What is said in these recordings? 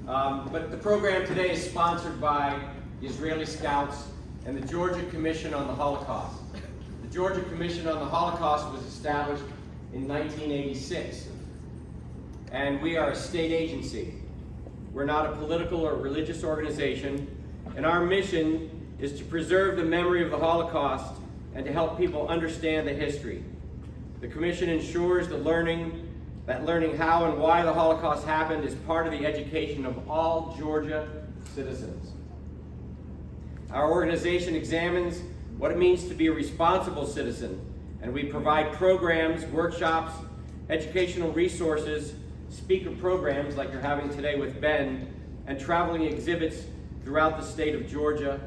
But the program today is sponsored by the Israeli Scouts and the Georgia Commission on the Holocaust. The Georgia Commission on the Holocaust was established in 1986, and we are a state agency. We're not a political or religious organization, and our mission is to preserve the memory of the Holocaust and to help people understand the history. The Commission ensures that learning how and why the Holocaust happened is part of the education of all Georgia citizens. Our organization examines what it means to be a responsible citizen, and we provide programs, workshops, educational resources, speaker programs like you're having today with Ben, and traveling exhibits throughout the state of Georgia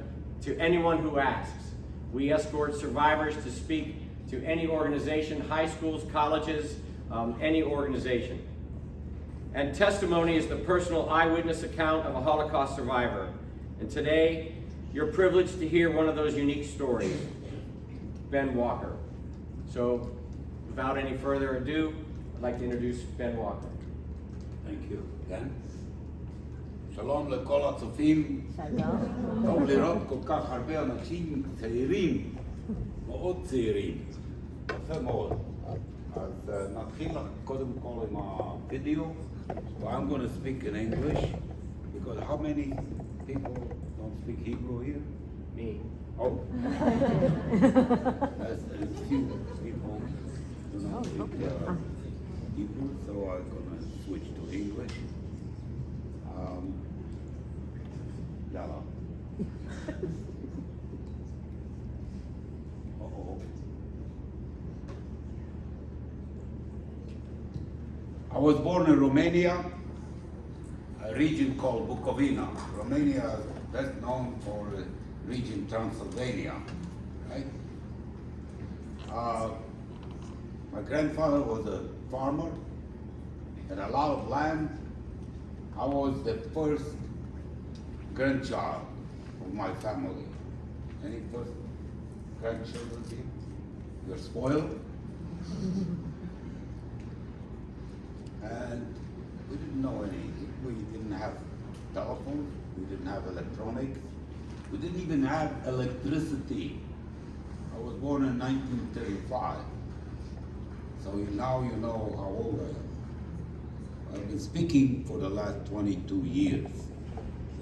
to anyone who asks. We escort survivors to speak to any organization, high schools, colleges, any organization. And testimony is the personal eyewitness account of a Holocaust survivor. And today, you're privileged to hear one of those unique stories, Ben Walker. So, without any further ado, I'd like to introduce Ben Walker. Thank you, Ben. שלום לכל הצופים. שלום. טוב לראות כל כך הרבה אנשים צעירים, מאוד צעירים. יפה מאוד. אז נתחיל קודם כל עם הווידאו. So I'm going to speak in English, because how many people don't speak Hebrew here? Me. Oh. As few people do not speak Hebrew, so I'm going to switch to English. Yalla. Uh-oh. I was born in Romania, a region called Bukovina. Romania is best known for the region Transylvania, right? My grandfather was a farmer, had a lot of land. I was the first grandchild of my family. Any first grandchildren here? You're spoiled? And we didn't know anything. We didn't have telephones, we didn't have electronics, we didn't even have electricity. I was born in 1935, so now you know how old I am. I've been speaking for the last 22 years.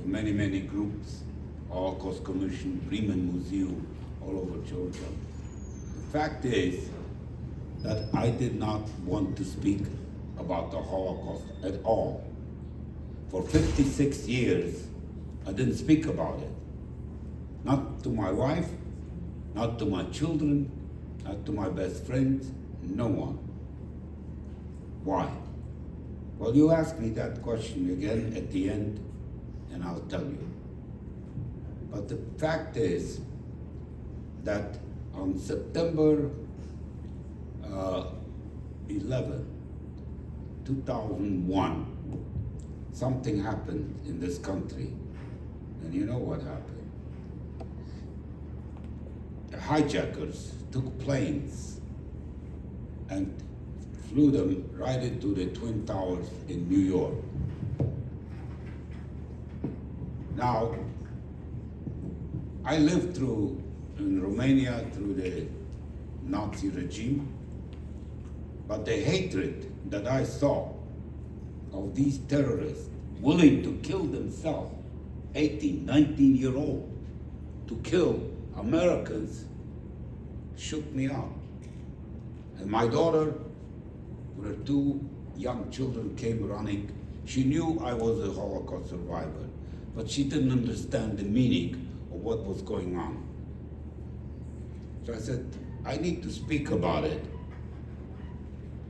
Many, many groups, Holocaust Commission, Bremen Museum, all over Georgia. The fact is that I did not want to speak about the Holocaust at all. For 56 years, I didn't speak about it. Not to my wife, not to my children, not to my best friends, no one. Why? Well, you asked me that question again at the end, and I'll tell you. But the fact is that on September 11, 2001, something happened in this country. And you know what happened. The hijackers took planes and flew them right into the Twin Towers in New York. Now, I lived in Romania through the Nazi regime, but the hatred that I saw of these terrorists willing to kill themselves, 18, 19-year-old, to kill Americans, shook me up. And my daughter, with her two young children, came running. She knew I was a Holocaust survivor, but she didn't understand the meaning of what was going on. So I said, I need to speak about it,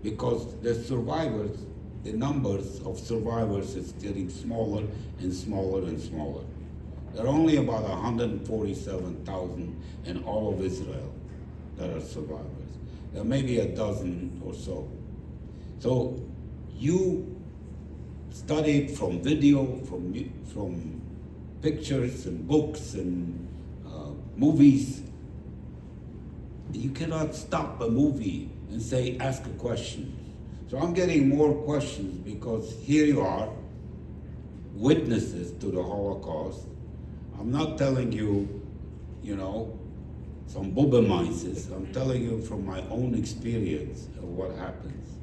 because the survivors, the numbers of survivors is getting smaller and smaller and smaller. There are only about 147,000 in all of Israel that are survivors. There may be a dozen or so. So you studied from video, from pictures and books and movies. You cannot stop a movie and say, ask a question. So I'm getting more questions because here you are, witnesses to the Holocaust. I'm not telling you, some Bubemeises. I'm telling you from my own experience of what happens.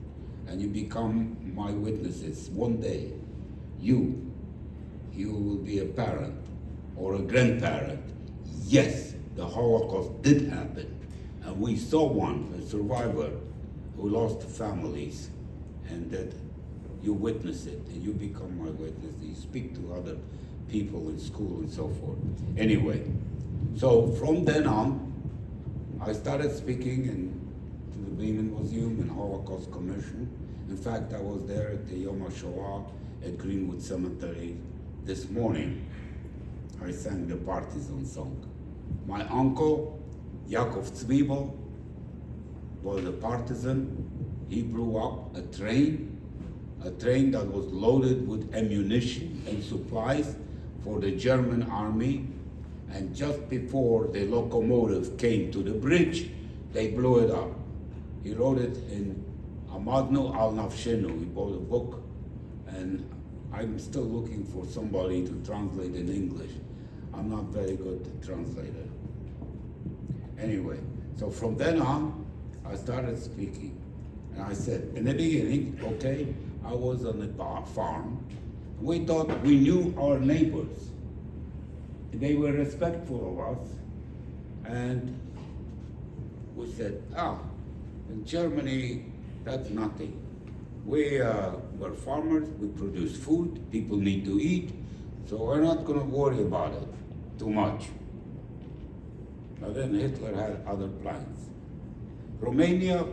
And you become my witnesses. One day, you will be a parent or a grandparent. Yes, the Holocaust did happen. And we saw one, a survivor, who lost families, and that you witness it, and you become my witness. You speak to other people in school and so forth. Anyway, so from then on, I started speaking to the Beeman Museum and Holocaust Commission. In fact, I was there at the Yom HaShoah at Greenwood Cemetery this morning. I sang the partisan song. My uncle, Yaakov Zwiebel, was a partisan. He blew up a train that was loaded with ammunition and supplies for the German army. And just before the locomotive came to the bridge, they blew it up. He wrote it in Amadnu al Nafshenu. He bought a book, and I'm still looking for somebody to translate in English. I'm not very good translator. Anyway, so from then on, I started speaking. And I said, in the beginning, okay, I was on a farm. We thought we knew our neighbors. They were respectful of us. And we said, in Germany, that's nothing. We're farmers, we produce food, people need to eat, so we're not gonna worry about it too much. But then Hitler had other plans. Romania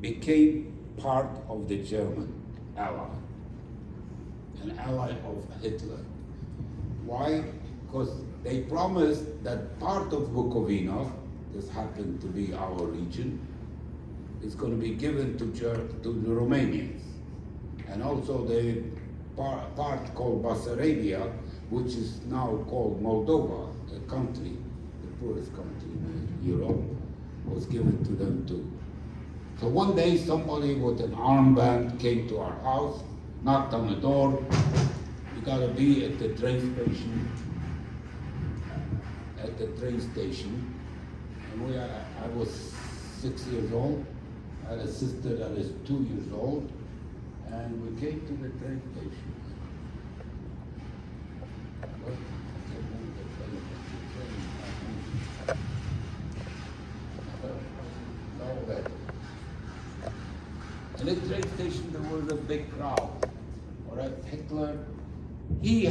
became part of the German ally, an ally of Hitler. Why? Because they promised that part of Bukovina, this happened to be our region, is going to be given to the Romanians. And also the part called Bessarabia, which is now called Moldova, a country, the poorest country in Europe, was given to them too. So one day somebody with an armband came to our house, knocked on the door. You gotta be at the train station. And I was 6 years old. I had a sister that is 2 years old, and we came to the train station. In the train station, there was a big crowd. All right, Hitler, he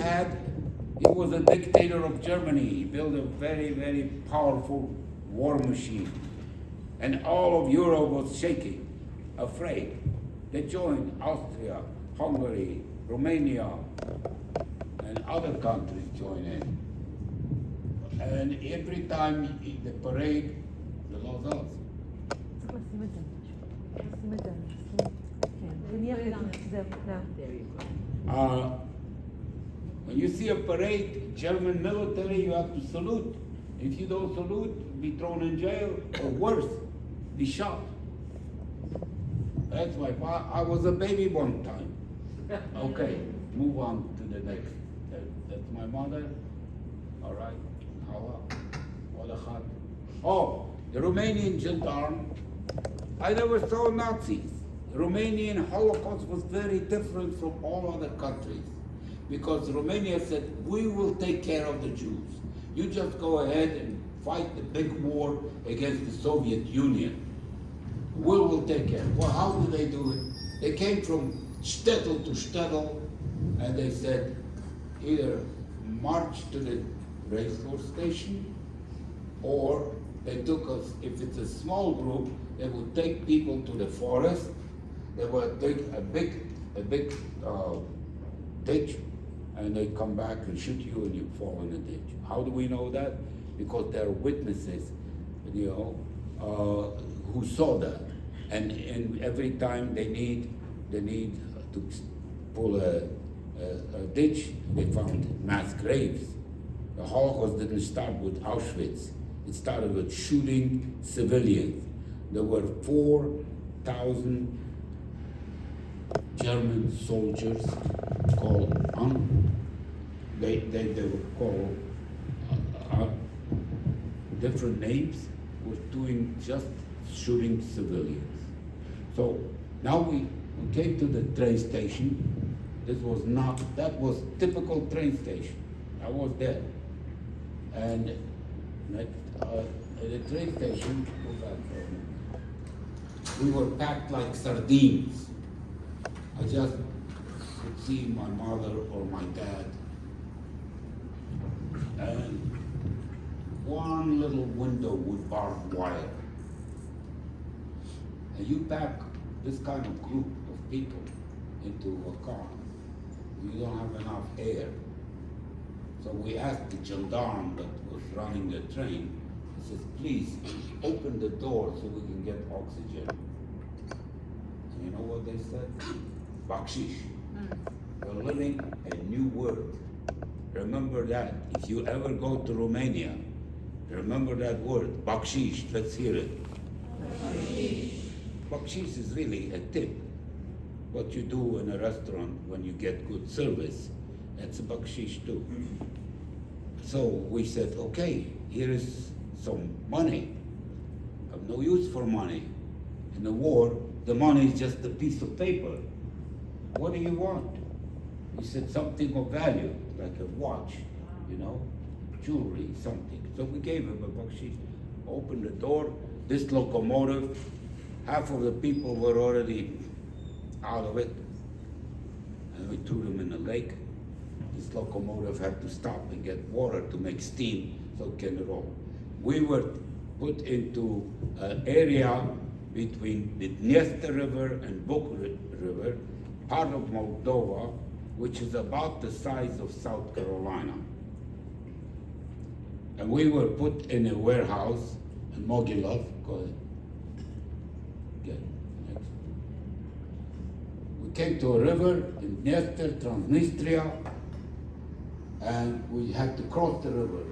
was a dictator of Germany. He built a very, very powerful war machine. And all of Europe was shaking, afraid. They joined Austria, Hungary, Romania, and other countries joined in. And every time in the parade, the laws us. When you see a parade, German military, you have to salute. If you don't salute, be thrown in jail, or worse, be shot. That's why I was a baby one time. Okay, move on to the next. That's my mother. All right. Oh, the Romanian gendarme. I never saw Nazis. The Romanian Holocaust was very different from all other countries, because Romania said, we will take care of the Jews. You just go ahead and fight the big war against the Soviet Union. We will take care. Well, how do they do it? They came from shtetl to shtetl, and they said, either march to the railroad station, or they took us, if it's a small group, they would take people to the forest. They would take a big ditch, and they come back and shoot you, and you fall in the ditch. How do we know that? Because there are witnesses, who saw that. And every time they need to pull a ditch, they found mass graves. The Holocaust didn't start with Auschwitz. It started with shooting civilians. There were 4,000 German soldiers called they were called different names, was doing just shooting civilians. So now we came to the train station. That was typical train station. I was there. And at the train station, we were packed like sardines. I just could see my mother or my dad. And one little window with barbed wire. And you pack this kind of group of people into a car, you don't have enough air. So we asked the gendarme that was running the train, he says, please open the door so we can get oxygen. And you know what they said? Bakshish. We're learning a new word. Remember that. If you ever go to Romania, remember that word, bakshish. Let's hear it. Bakshish is really a tip. What you do in a restaurant when you get good service, that's a bakshish too. So we said, okay, here is some money. I have no use for money. In the war, the money is just a piece of paper. What do you want? He said something of value, like a watch, jewelry, something. So we gave him a bakshish, opened the door, this locomotive, half of the people were already out of it, and we threw them in the lake. This locomotive had to stop and get water to make steam so it can roll. We were put into an area between the Dniester River and Buk River, part of Moldova, which is about the size of South Carolina. And we were put in a warehouse in Mogilov. Go ahead. Get next. We came to a river in Dniester, Transnistria, and we had to cross the river.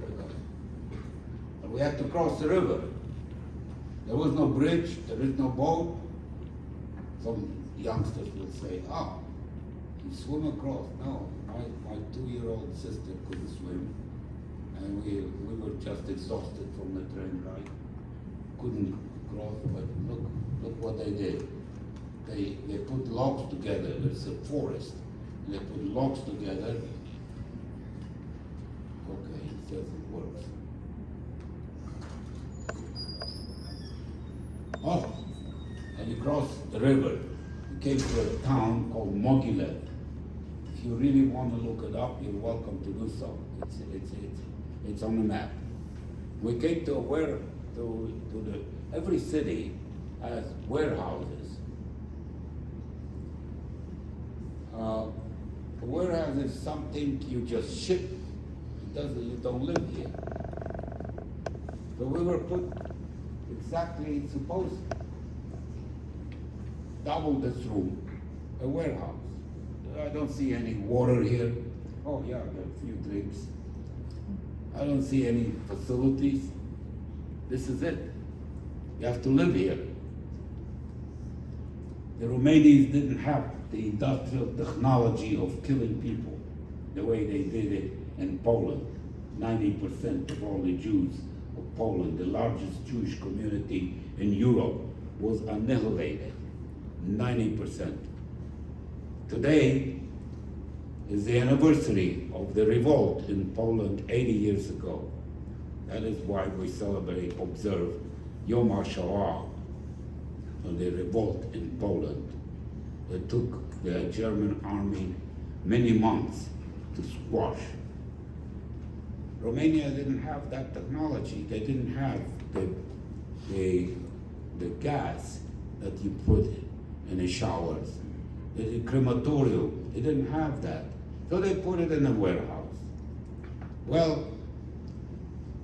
And we had to cross the river. There was no bridge, there is no boat. Some youngsters will say, you swim across. No, my 2-year-old sister couldn't swim. And we were just exhausted from the train ride. Couldn't cross, but look what they did. They put logs together. It's a forest. And they put logs together. Okay, it says it works. And you cross the river. You came to a town called Mogilev. If you really want to look it up, you're welcome to do so. It's on the map. We came to every city has warehouses. A warehouse is something you just ship. You don't live here. So we were put exactly supposed double this room, a warehouse. I don't see any water here. Oh yeah, there are a few drinks. I don't see any facilities. This is it. You have to live here. The Romanians didn't have the industrial technology of killing people the way they did it in Poland. 90% of all the Jews of Poland, the largest Jewish community in Europe, was annihilated. 90%. Today is the anniversary of the revolt in Poland 80 years ago. That is why we observe Yom HaShoah, the revolt in Poland. It took the German army many months to squash. Romania didn't have that technology. They didn't have the gas that you put in the showers, the crematorium. They didn't have that. So they put it in a warehouse. Well,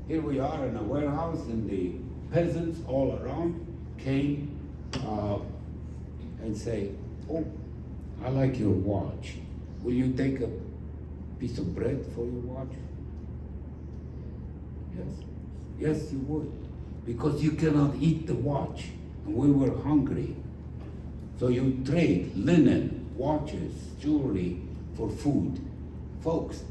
here we are in a warehouse, and the peasants all around came and say, oh, I like your watch. Will you take a piece of bread for your watch? Yes. Yes, you would. Because you cannot eat the watch. And we were hungry. So you trade linen, watches, jewelry for food. Folks,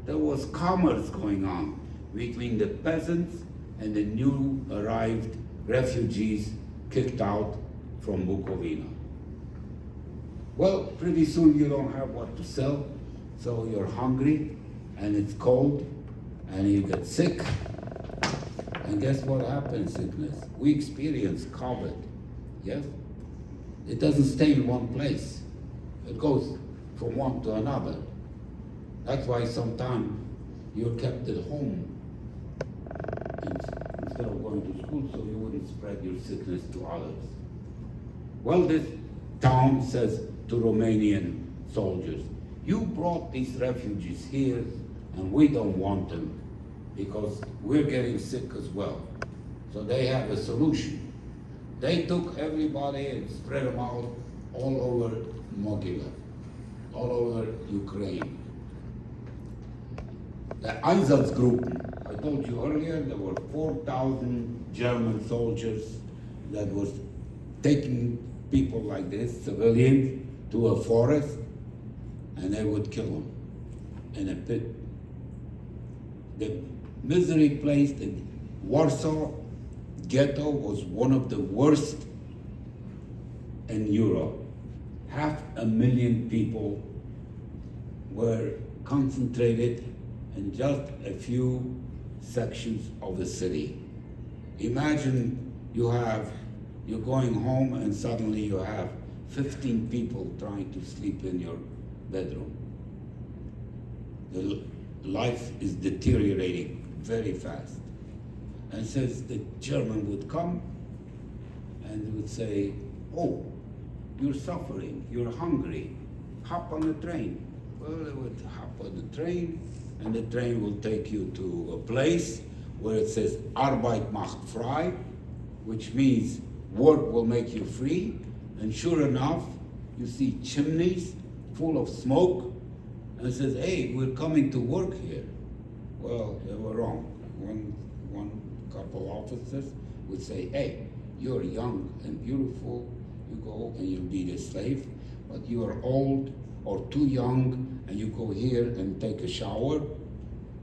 there was commerce going on between the peasants and the new arrived refugees kicked out from Bukovina. Well, pretty soon you don't have what to sell, so you're hungry and it's cold and you get sick. And guess what happens, sickness? We experience COVID, yes? It doesn't stay in one place. It goes from one to another. That's why sometimes you're kept at home instead of going to school so you wouldn't spread your sickness to others. Well, this town says to Romanian soldiers, you brought these refugees here and we don't want them because we're getting sick as well. So they have a solution. They took everybody and spread them out all over Mogilev, all over Ukraine. The Einsatzgruppen, I told you earlier, there were 4,000 German soldiers that was taking people like this, civilians, to a forest, and they would kill them in a pit. The misery place in Warsaw ghetto was one of the worst in Europe. 500,000 people were concentrated in just a few sections of the city. Imagine you're going home and suddenly you have 15 people trying to sleep in your bedroom. The life is deteriorating very fast. And says the German would come and would say, oh, you're suffering, you're hungry, hop on the train. Well, they would hop on the train and the train will take you to a place where it says Arbeit macht frei, which means work will make you free. And sure enough, you see chimneys full of smoke, and it says, hey, we're coming to work here. Well, they were wrong. One couple officers would say, hey, you're young and beautiful, you go and you be a slave, but you are old or too young, and you go here and take a shower,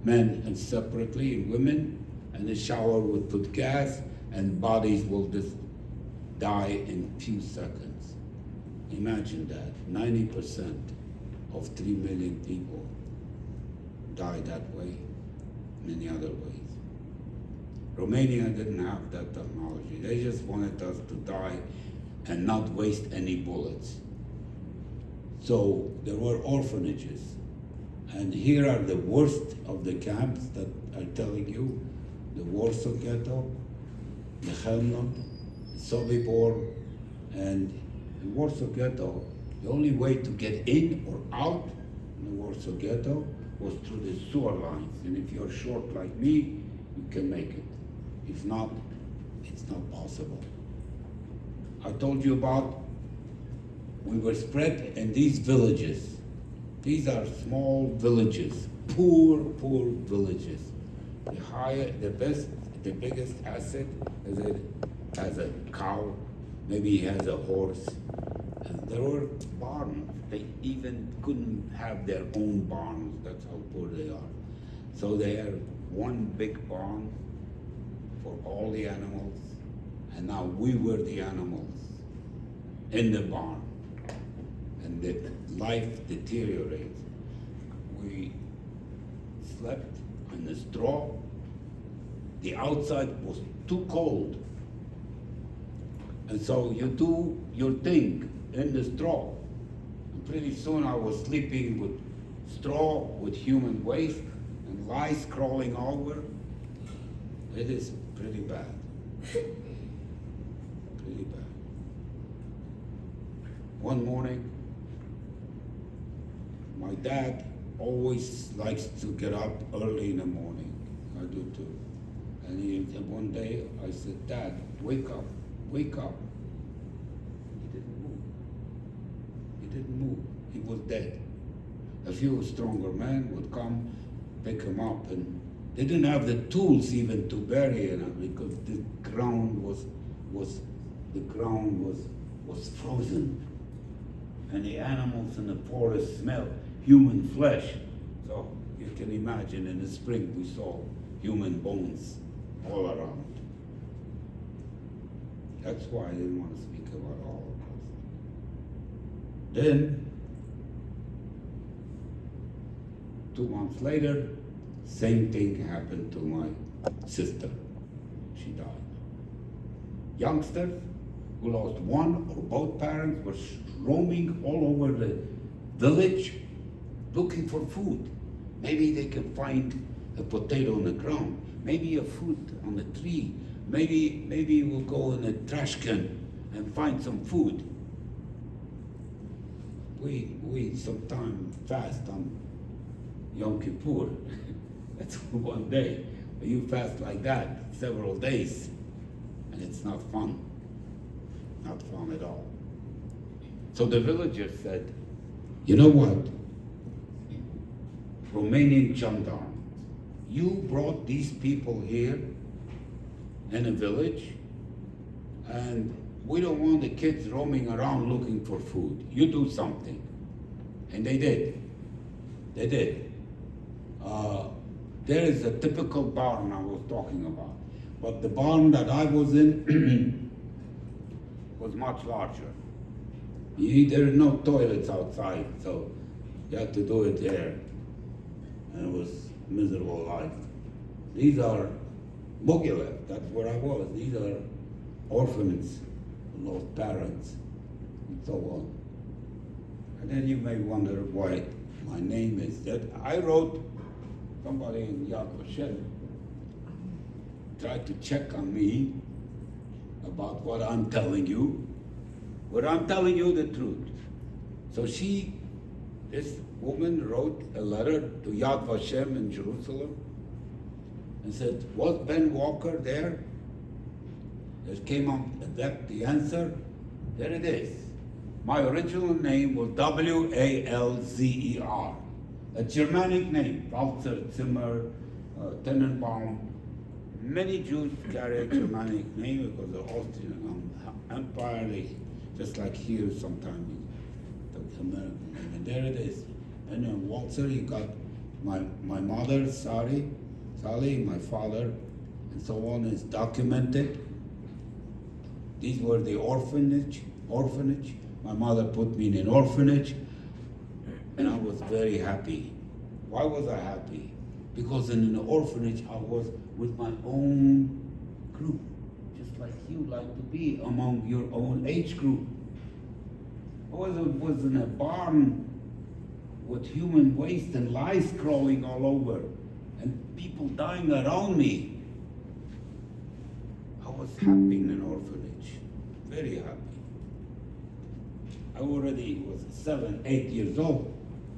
men and separately, and women, and the shower would put gas, and bodies will just die in a few seconds. Imagine that, 90% of 3 million people die that way, many other ways. Romania didn't have that technology. They just wanted us to die and not waste any bullets. So there were orphanages. And here are the worst of the camps that I'm telling you: the Warsaw Ghetto, the Chełmno, Sobibor, and the Warsaw Ghetto. The only way to get in or out in the Warsaw Ghetto was through the sewer lines. And if you're short like me, you can make it. If not, it's not possible. I told you about, we were spread in these villages. These are small villages, poor villages. The biggest asset is it has a cow, maybe he has a horse. And there were barns. They even couldn't have their own barns. That's how poor they are. So they have one big barn for all the animals, and now we were the animals in the barn, and the life deteriorates. We slept on the straw. The outside was too cold, and so you do your thing in the straw. And pretty soon I was sleeping with straw, with human waste, and lice crawling over. It is pretty bad. Pretty bad. One morning, my dad always likes to get up early in the morning. I do too. And one day I said, Dad, wake up, wake up. He didn't move. He didn't move. He was dead. A few stronger men would come, pick him up, and they didn't have the tools even to bury him because the ground was frozen, and the animals in the forest smelled human flesh. So you can imagine in the spring we saw human bones all around. That's why I didn't want to speak about Holocaust. Then, 2 months later, same thing happened to my sister. She died. Youngsters who lost one or both parents were roaming all over the village looking for food. Maybe they can find a potato on the ground, maybe a fruit on a tree, maybe we'll go in a trash can and find some food. We sometimes fast on Yom Kippur. That's one day. You fast like that several days, and it's not fun. Not fun at all. So the villagers said, you know what? Romanian gendarme, you brought these people here in a village, and we don't want the kids roaming around looking for food. You do something. And they did. They did. There is a typical barn I was talking about. But the barn that I was in was much larger. There are no toilets outside, so you had to do it there. And it was a miserable life. These are Mogilev, that's where I was. These are orphans who lost parents, and so on. And then you may wonder why my name is that. I wrote, somebody in Yad Vashem tried to check on me about what I'm telling you, but I'm telling you the truth. So this woman wrote a letter to Yad Vashem in Jerusalem and said, was Ben Walker there? There came up the answer. There it is. My original name was Walzer, a Germanic name, Walzer, Zimmer, Tenenbaum. Many Jews carry a Germanic name because the Austrian Empire, just like here sometimes, the American name. And there it is. And then Walzer, you got my mother, Sally, my father, and so on is documented. These were the orphanage. My mother put me in an orphanage, and I was very happy. Why was I happy? Because in an orphanage I was with my own group, just like you like to be among your own age group. I was in a barn with human waste and lice crawling all over, and people dying around me. I was happy in an orphanage, very happy. I already was 7, 8 years old,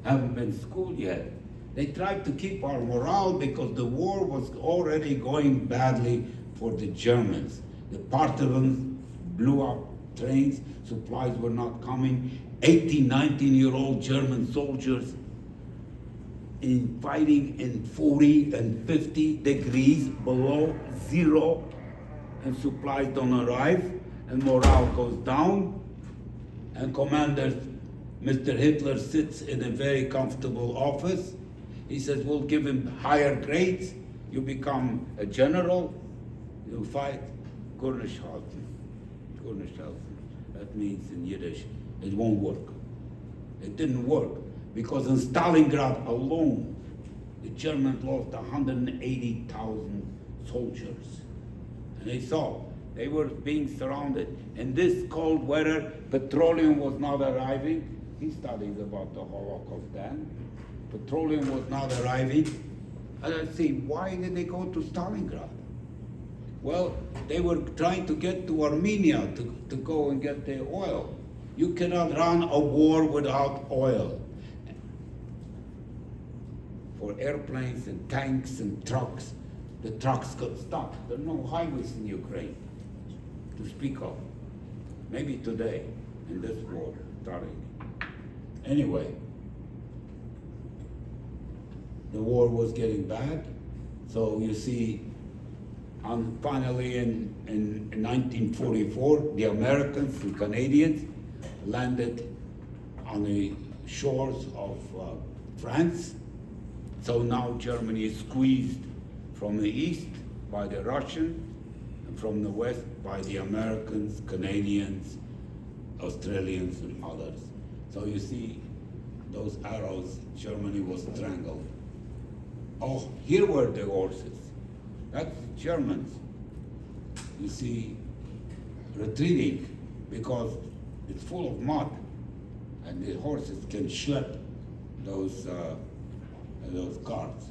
haven't been to school yet. They tried to keep our morale because the war was already going badly for the Germans. The partisans blew up trains, supplies were not coming. 18, 19-year-old German soldiers fighting in 40 and 50 degrees below zero, and supplies don't arrive, and morale goes down. And Commander Mr. Hitler sits in a very comfortable office. He says, we'll give him higher grades. You become a general, you fight. Gurnischhalten. That means in Yiddish, it won't work. It didn't work because in Stalingrad alone, the Germans lost 180,000 soldiers. And they saw they were being surrounded. In this cold weather, petroleum was not arriving. He studies about the Holocaust then. Petroleum was not arriving. And I say, why did they go to Stalingrad? Well, they were trying to get to Armenia to go and get their oil. You cannot run a war without oil. For airplanes and tanks and trucks, the trucks got stuck. There are no highways in Ukraine to speak of. Maybe today, in this war starting. Anyway, the war was getting bad. So you see, finally in 1944, the Americans and Canadians landed on the shores of France, So now Germany is squeezed from the east by the Russian, and from the west by the Americans, Canadians, Australians, and others. So you see those arrows, Germany was strangled. Oh, here were the horses. That's Germans. You see, retreating because it's full of mud, and the horses can schlep those guards.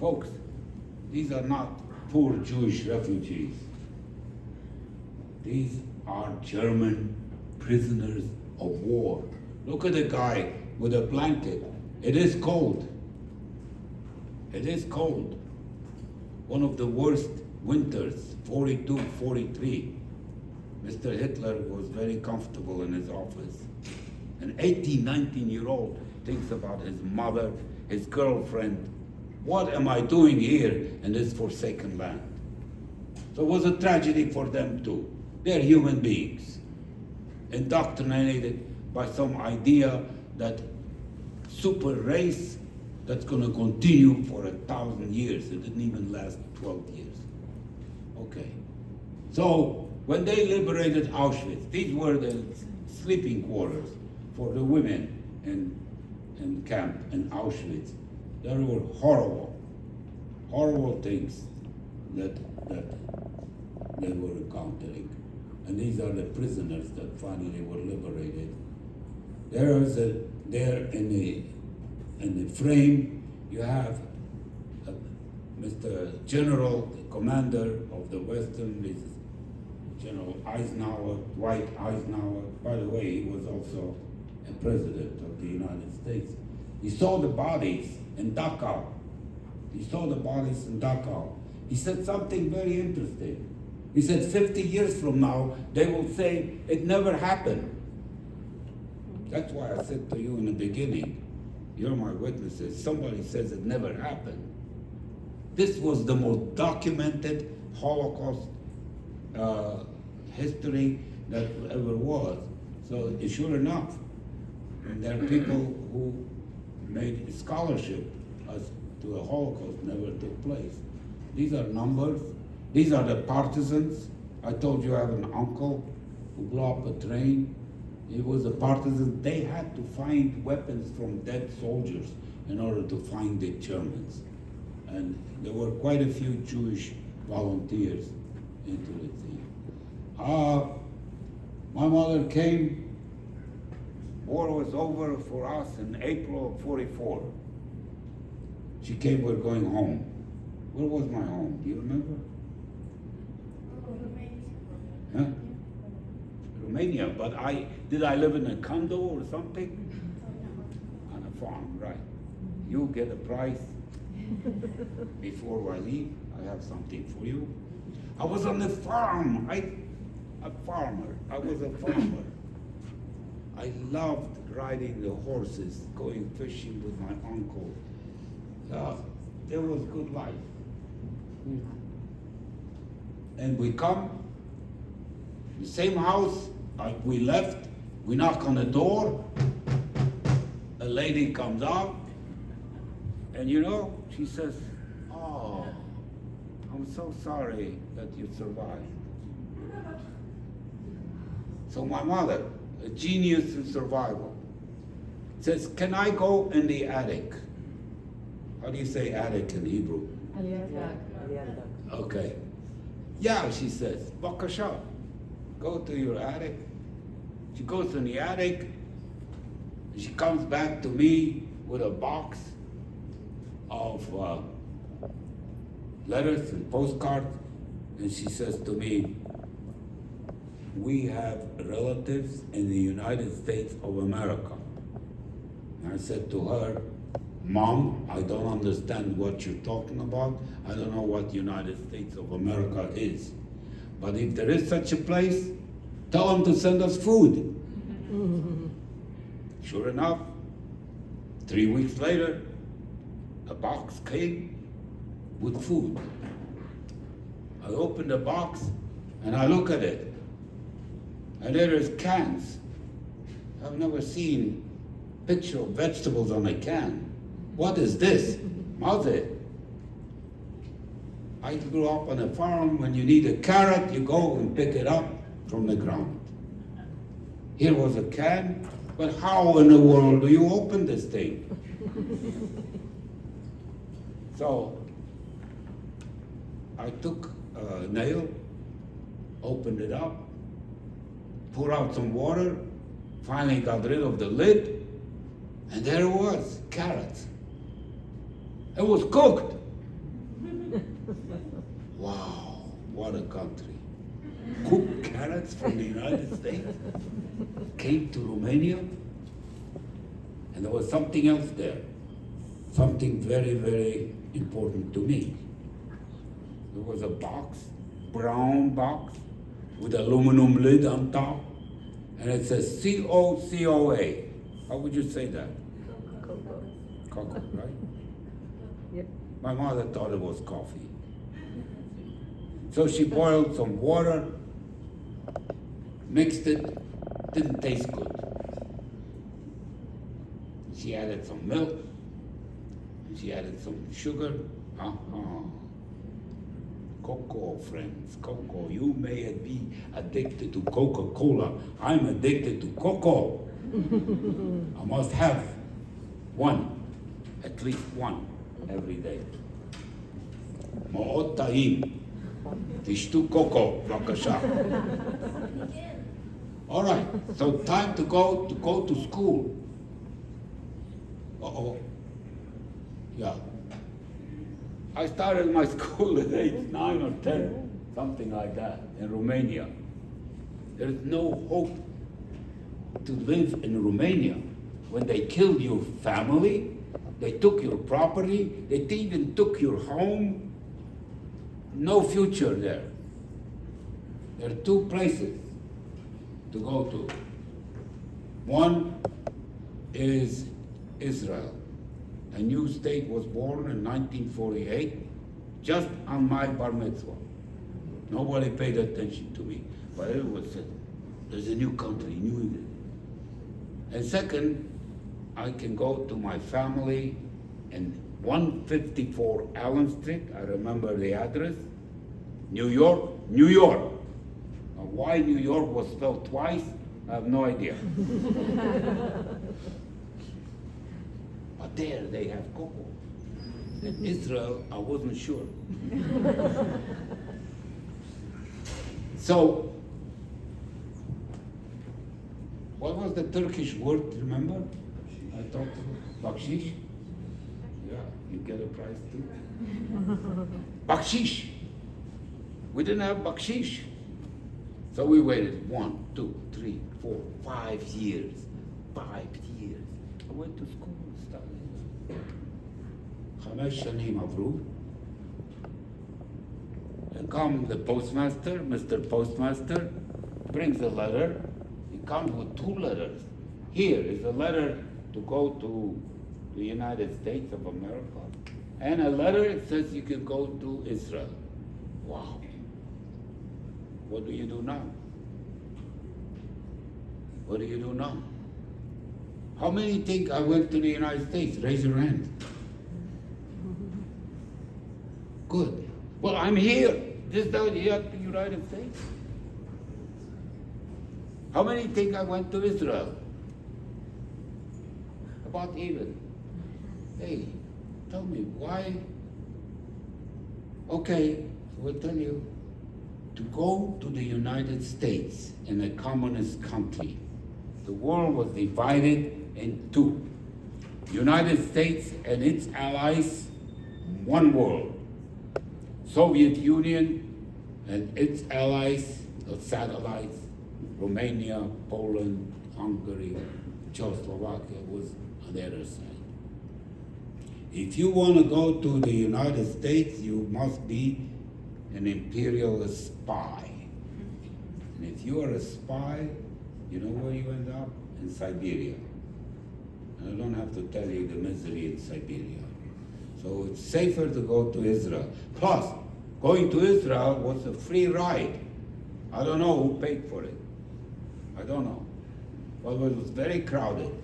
Folks, these are not poor Jewish refugees. These are German prisoners of war. Look at the guy with a blanket. It is cold. It is cold. One of the worst winters, 42, 43. Mr. Hitler was very comfortable in his office. An 18, 19-year-old thinks about his mother, his girlfriend. What am I doing here in this forsaken land? So it was a tragedy for them too. They're human beings, indoctrinated by some idea that super race that's going to continue for 1,000 years. It didn't even last 12 years. Okay. So when they liberated Auschwitz, these were the sleeping quarters for the women in camp in Auschwitz. There were horrible things that they were encountering. And these are the prisoners that finally were liberated. There in the frame, you have Mr. General, the commander of the Western, this is General Eisenhower, Dwight Eisenhower. By the way, he was also a president of the United States. He saw the bodies in Dachau. He saw the bodies in Dachau. He said something very interesting. He said 50 years from now, they will say it never happened. That's why I said to you in the beginning, you're my witnesses. Somebody says it never happened. This was the most documented Holocaust history that ever was. So sure enough, and there are people who made scholarship as to the Holocaust never took place. These are numbers. These are the partisans. I told you I have an uncle who blew up a train. He was a partisan. They had to find weapons from dead soldiers in order to find the Germans. And there were quite a few Jewish volunteers into the thing. My mother came, war was over for us in April of 44. She came, we're going home. Where was my home? Do you remember? Huh? Romania, but did I live in a condo or something? On a farm, right. You get a prize. Before I leave, I have something for you. I was on the farm. A farmer. I was a farmer. I loved riding the horses, going fishing with my uncle. There was good life. And we come, the same house, we left, we knock on the door, a lady comes out, and she says, "Oh, I'm so sorry that you survived." So my mother, a genius in survival, says, "Can I go in the attic?" How do you say attic in Hebrew? Okay. Yeah, she says, "Bakasha, go to your attic." She goes in the attic, and she comes back to me with a box of letters and postcards, and she says to me, "We have relatives in the United States of America." And I said to her, "Mom, I don't understand what you're talking about. I don't know what United States of America is. But if there is such a place, tell them to send us food." Sure enough, 3 weeks later, a box came with food. I opened the box and I look at it. And there is cans. I've never seen picture of vegetables on a can. What is this? Mother. I grew up on a farm. When you need a carrot, you go and pick it up from the ground. Here was a can, but how in the world do you open this thing? So I took a nail, opened it up, poured out some water, finally got rid of the lid, and there it was, carrots. It was cooked. Wow, what a country. Cooked carrots from the United States. Came to Romania, and there was something else there. Something very, very important to me. There was a box, brown box, with aluminum lid on top, and it says COCOA. How would you say that? Cocoa, right? Yep. My mother thought it was coffee. So she boiled some water, mixed it, didn't taste good. She added some milk, and she added some sugar. Cocoa, friends, cocoa. You may be addicted to Coca-Cola. I'm addicted to cocoa. I must have one, at least one, every day. Ma'od ta'im. Tishtu cocoa, b'vakasha. All right, so time to go to school. Uh-oh. Yeah. I started my school at age 9 or 10, something like that, in Romania. There's no hope to live in Romania. When they killed your family, they took your property, they even took your home. No future there. There are two places to go to. One is Israel. A new state was born in 1948, just on my bar mitzvah. Nobody paid attention to me, but it was said, there's a new country, New England. And second, I can go to my family in 154 Allen Street, I remember the address, New York, New York. Now, why New York was spelled twice, I have no idea. But there they have cocoa. In Israel, I wasn't sure. So, what was the Turkish word, remember? I talked about bakshish. Yeah, you get a prize too. Bakshish. We didn't have bakshish. So we waited 1, 2, 3, 4, 5 years. 5 years. I went to school and studied. 5 שנים עברו. And come the postmaster, Mr. Postmaster, brings a letter. He comes with 2 letters. Here is a letter to go to the United States of America. And a letter that says you can go to Israel. Wow. What do you do now? What do you do now? How many think I went to the United States? Raise your hand. Good. Well, I'm here. This is the United States. How many think I went to Israel? About even. Hey, tell me why. Okay, we'll tell you. To go to the United States in a communist country, the world was divided in 2. United States and its allies, one world. Soviet Union and its allies, the satellites, Romania, Poland, Hungary, Czechoslovakia was on the other side. If you want to go to the United States, you must be an imperialist spy. And if you are a spy, you know where you end up? In Siberia. And I don't have to tell you the misery in Siberia. So it's safer to go to Israel. Plus, going to Israel was a free ride. I don't know who paid for it. I don't know. But it was very crowded.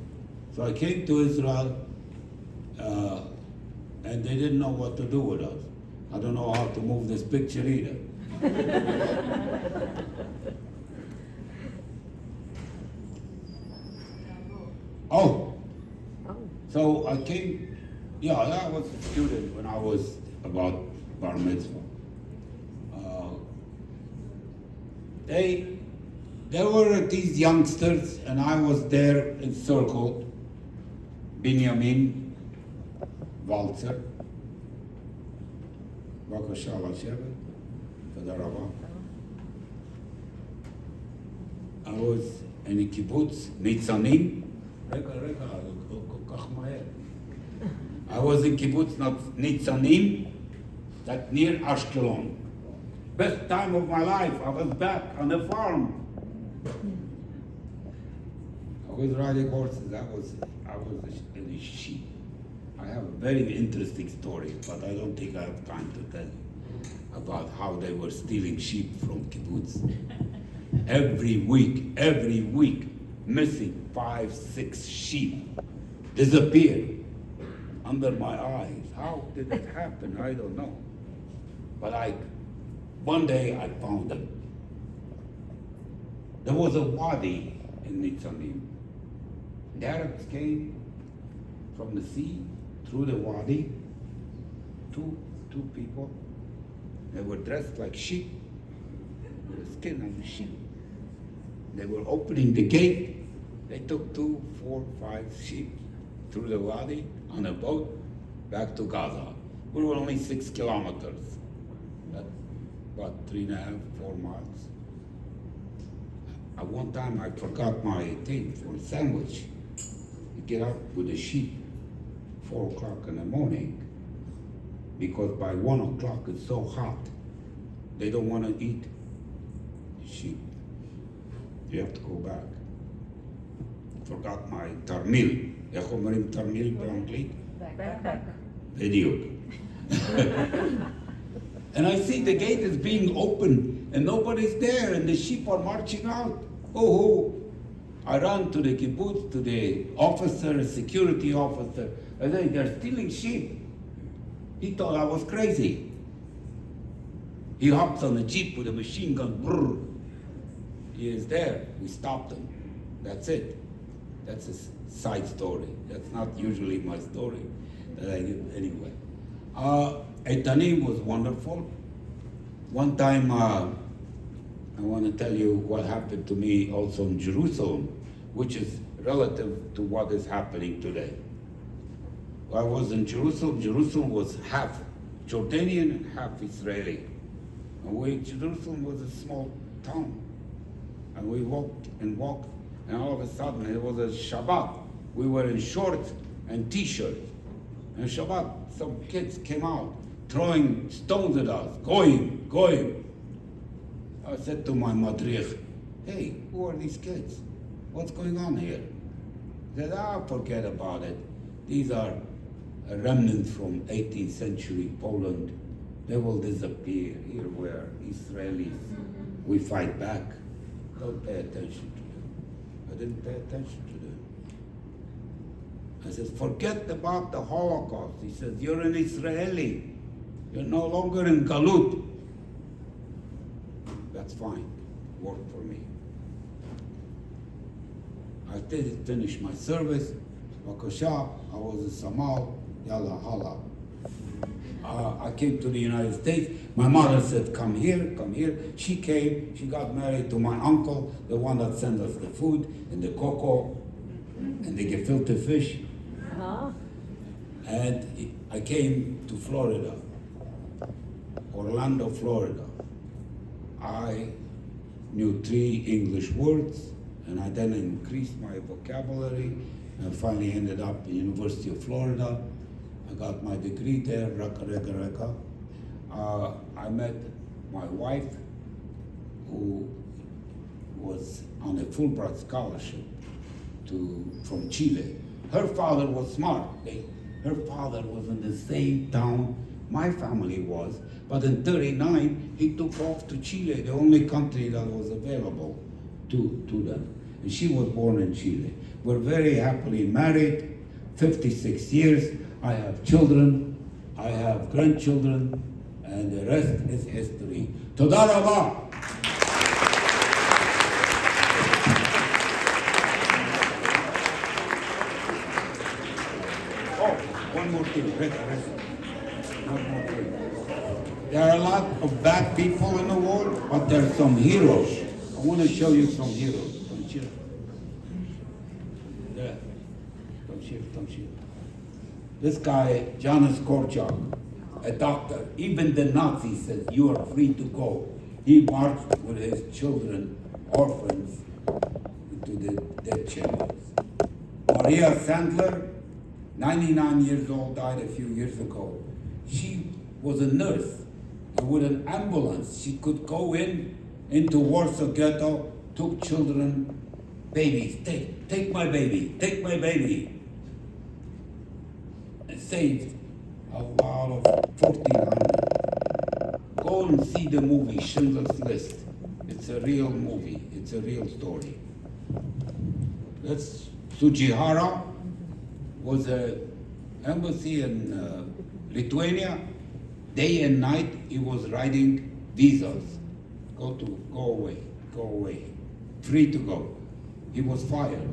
So I came to Israel, and they didn't know what to do with us. I don't know how to move this picture either. Oh, so I came, yeah, I was a student when I was about bar mitzvah. There were these youngsters, and I was there encircled. Binyamin, Walzer, בבקשה לשבת, תודה רבה. I was in a kibbutz, ניצנים. רגע, כל כך מהר. I was in kibbutz ניצנים, that near Ashkelon. Best time of my life, I was back on the farm. I was riding horses, I was in a sheep. I have a very interesting story, but I don't think I have time to tell you about how they were stealing sheep from kibbutz. Every week, missing 5-6 sheep, disappeared under my eyes. How did it happen? I don't know. But one day I found them. There was a wadi in Nitzanim. The Arabs came from the sea through the wadi. Two people. They were dressed like sheep, with the skin of the sheep. They were opening the gate. They took 2, 4, 5 sheep through the wadi on a boat back to Gaza. We were only 6 kilometers. That's about 3.5, 4 miles. At one time I forgot my thing for a sandwich. You get up with the sheep 4 o'clock in the morning, because by 1 o'clock it's so hot, they don't want to eat sheep. You have to go back. Forgot my תרמיל. איך אומרים תרמיל באנגלית? Backpack. בדיוק. And I see the gate is being opened and nobody's there and the sheep are marching out. Oh, I ran to the kibbutz, to the officer, security officer. I said, they're stealing sheep. He thought I was crazy. He hops on the jeep with a machine gun. Brrr. He is there. We stopped him. That's it. That's a side story. That's not usually my story that I did anyway. Etanim was wonderful. One time, I want to tell you what happened to me also in Jerusalem, which is relative to what is happening today. I was in Jerusalem. Jerusalem was half Jordanian and half Israeli. And Jerusalem was a small town. And we walked, and all of a sudden it was a Shabbat. We were in shorts and t-shirts. And Shabbat, some kids came out throwing stones at us, going. I said to my madrich, hey, who are these kids? What's going on here? He said, forget about it. These are remnants from 18th century Poland. They will disappear. Here we are, Israelis. We fight back. Don't pay attention to them. I didn't pay attention to them. I said, forget about the Holocaust. He says, you're an Israeli. You're no longer in Galut. That's fine. Worked for me. I did finish my service. Bakasha, I was a Samal. Yalla hala. I came to the United States. My mother said, come here. She came, she got married to my uncle, the one that sent us the food and the cocoa and the gefilte fish. Uh-huh. And I came to Florida, Orlando, Florida. I knew 3 English words, and I then increased my vocabulary, and finally ended up at the University of Florida. I got my degree there, Reka. I met my wife, who was on a Fulbright scholarship from Chile. Her father was smart. Her father was in the same town my family was, but in '39 he took off to Chile, the only country that was available to them. and she was born in Chile. We're very happily married, 56 years. I have children, I have grandchildren, and the rest is history. Toda raba. Oh, one more thing, one more thing. There are a lot of bad people in the world, but there are some heroes. I want to show you some heroes. Come here. There. Come here, come here. This guy, Janusz Korczak, a doctor, even the Nazis said, you are free to go. He marched with his children, orphans, into the death chambers. Maria Sandler, 99 years old, died a few years ago. She was a nurse. And with an ambulance, she could go into Warsaw Ghetto, took children, babies, take my baby, take my baby. And saved a lot of 1,400. Go and see the movie Schindler's List. It's a real movie, it's a real story. That's Sugihara was an embassy in Lithuania. Day and night he was writing visas. Go away, free to go. He was fired.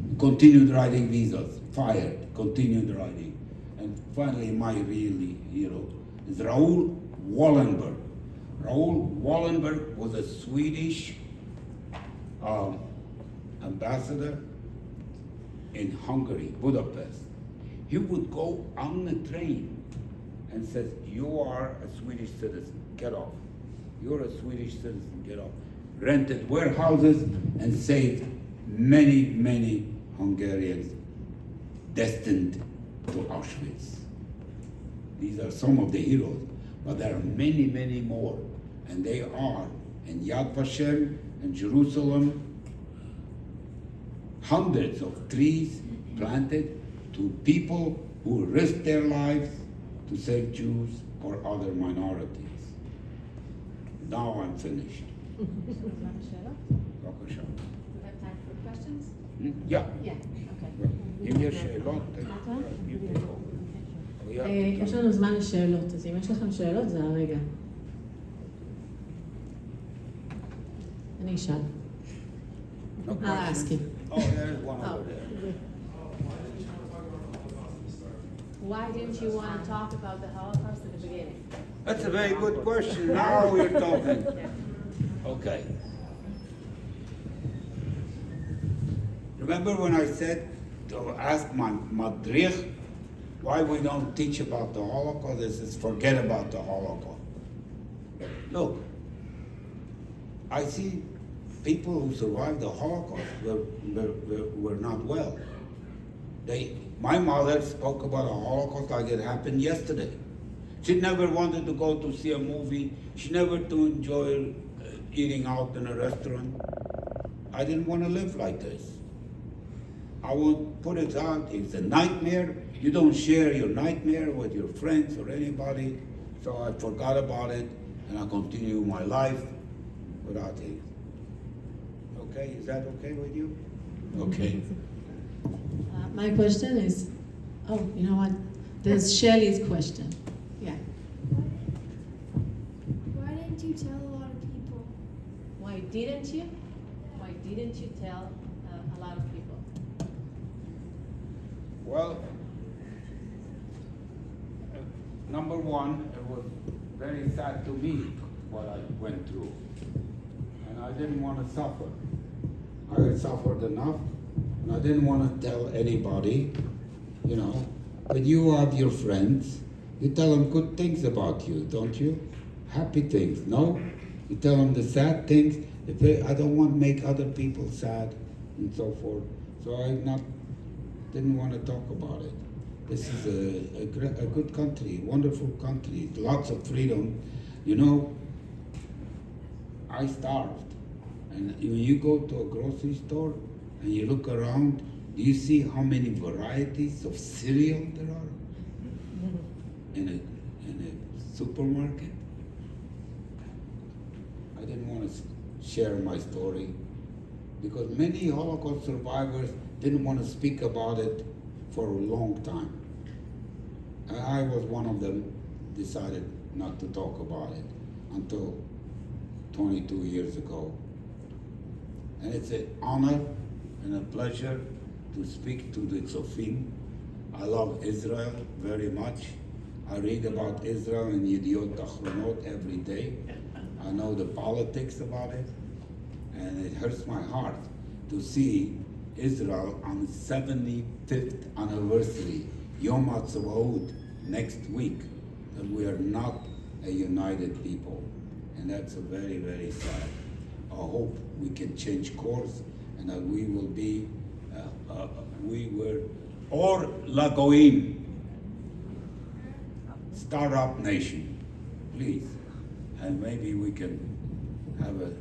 He continued writing visas, fired, continued writing. And finally my really hero is Raoul Wallenberg. Raoul Wallenberg was a Swedish ambassador in Hungary, Budapest. He would go on the train and says, you are a Swedish citizen, get off. You're a Swedish citizen, get off. Rented warehouses and saved many, many Hungarians destined to Auschwitz. These are some of the heroes, but there are many, many more. And they are in Yad Vashem in Jerusalem, hundreds of trees planted to people who risked their lives to save Jews or other minorities. Now I'm finished. Do we have time for questions? Yeah. Yeah, okay. אם יש שאלות, יש לנו זמן לשאלות, אז אם יש לכם שאלות זה הרגע. אני אשאל. No I'll ask you. Oh, there is one over there. Why didn't you want to talk about the Holocaust at the beginning? That's a very good question. Now we're talking. Okay. Remember when I said to ask my madrich why we don't teach about the Holocaust? This is forget about the Holocaust. Look, I see people who survived the Holocaust were not well. My mother spoke about a Holocaust like it happened yesterday. She never wanted to go to see a movie. She never to enjoy eating out in a restaurant. I didn't want to live like this. I would put it out, it's a nightmare. You don't share your nightmare with your friends or anybody. So I forgot about it and I continue my life without it. Okay, is that okay with you? Okay. My question is, oh, you know what? There's Shelley's question. Yeah. Why didn't you tell a lot of people? Why didn't you? Why didn't you tell a lot of people? Well, number one, it was very sad to me what I went through. And I didn't want to suffer. I had suffered enough, and I didn't want to tell anybody, you know. But you have your friends, you tell them good things about you, don't you? Happy things, no? You tell them the sad things. I don't want to make other people sad, and so forth. So I didn't want to talk about it. This is a good country, wonderful country, lots of freedom. You know, I starved. And when you go to a grocery store and you look around, do you see how many varieties of cereal there are in a supermarket? I didn't want to share my story. because many Holocaust survivors didn't want to speak about it for a long time. And I was one of them, decided not to talk about it until 22 years ago. And it's an honor and a pleasure to speak to the Tzofim. I love Israel very much. I read about Israel in Yediot Achronot every day. I know the politics about it, and it hurts my heart to see Israel on the 75th anniversary, Yom HaTzavaot, next week, that we are not a united people. And that's a very, very sad. I hope we can change course and that we will be, or Lagoim, startup nation, please. And maybe we can have a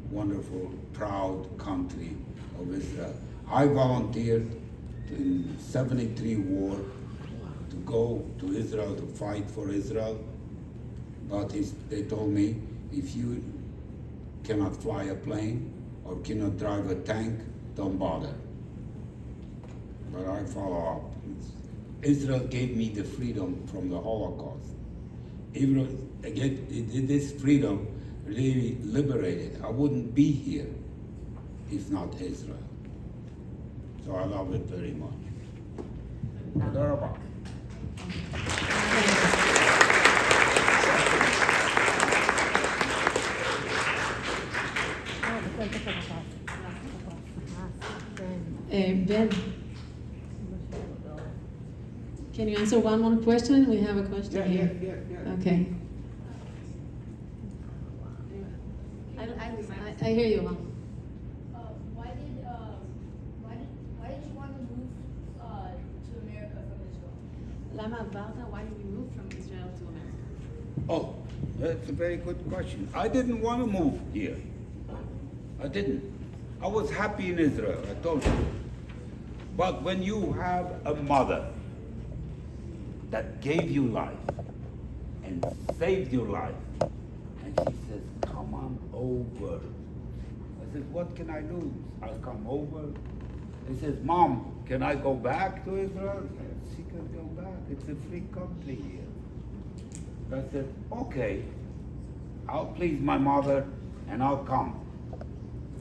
wonderful, proud country of Israel. I volunteered in '73 war to go to Israel to fight for Israel, but they told me, if you cannot fly a plane or cannot drive a tank, don't bother. But I follow up. Israel gave me the freedom from the Holocaust. Even again, this freedom really liberated. I wouldn't be here if not Israel. So I love it very much. תודה רבה. Ben, can you answer one more question? We have a question here. Yeah. Okay. I hear you, Mom. Why did you want to move to America from Israel? Lama Varda, why did you move from Israel to America? Oh, that's a very good question. I didn't want to move here. I didn't. I was happy in Israel, I told you. But when you have a mother that gave you life and saved your life, and she says, come on over. I said, what can I do? I'll come over. He says, Mom, can I go back to Israel? She can go back. It's a free country here. I said, okay, I'll please my mother and I'll come.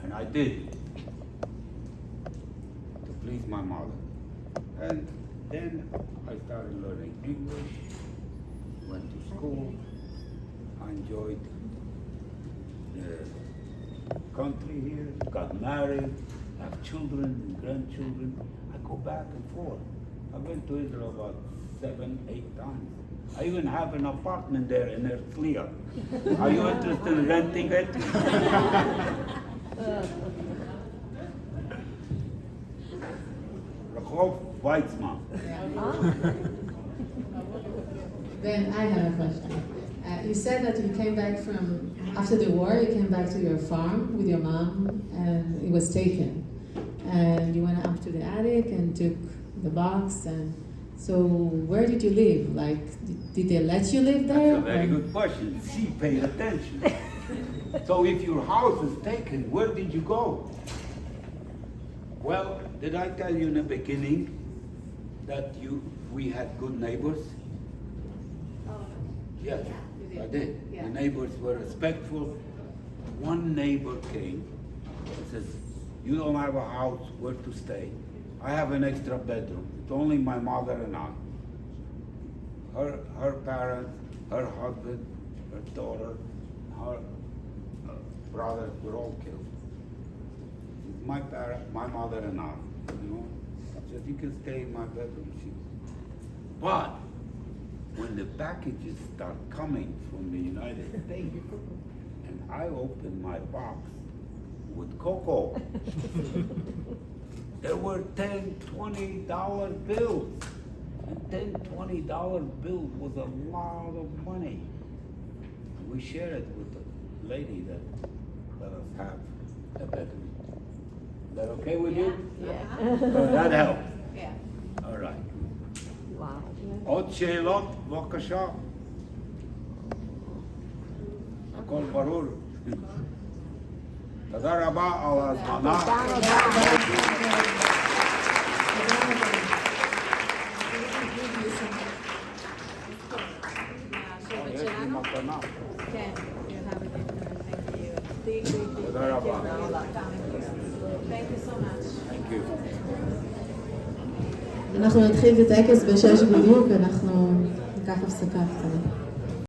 And I did, to please my mother. And then I started learning English, went to school, I enjoyed the country here, got married, have children and grandchildren. I go back and forth. I went to Israel about 7, 8 times. I even have an apartment there in Herzliya. Are you interested in renting it? Rehov Weizmann. Ben, I have a question. You said that you came back from, after the war, you came back to your farm with your mom and it was taken. And you went up to the attic and took the box, and so where did you live? Like, did they let you live there? That's a very good question. She paid attention. So if your house is taken, where did you go? Well, did I tell you in the beginning that we had good neighbors? Yes, I did. Yeah. The neighbors were respectful. One neighbor came and says, you don't have a house, where to stay? I have an extra bedroom. It's only my mother and I. Her parents, her husband, her daughter, her brothers were all killed. It's my mother and I, you know. She said, you can stay in my bedroom. But when the packages start coming from the United States, and I opened my box with cocoa, there were $10, $20 bills. And $10, $20 bill was a lot of money. And we shared it with the lady that let us have a bedroom. Is that okay with you? Yeah. That helps. Yeah. All right. Wow. עוד שאלות? בבקשה. הכל ברור. תודה רבה על ההזמנה. השבט יש לי שלנו? מתנה. כן, you have a gift. Thank you. תודה רבה. Thank you so much. Thank you. אנחנו נתחיל את הטקס ב-6 בדיוק, אנחנו ניקח הפסקה קטנה.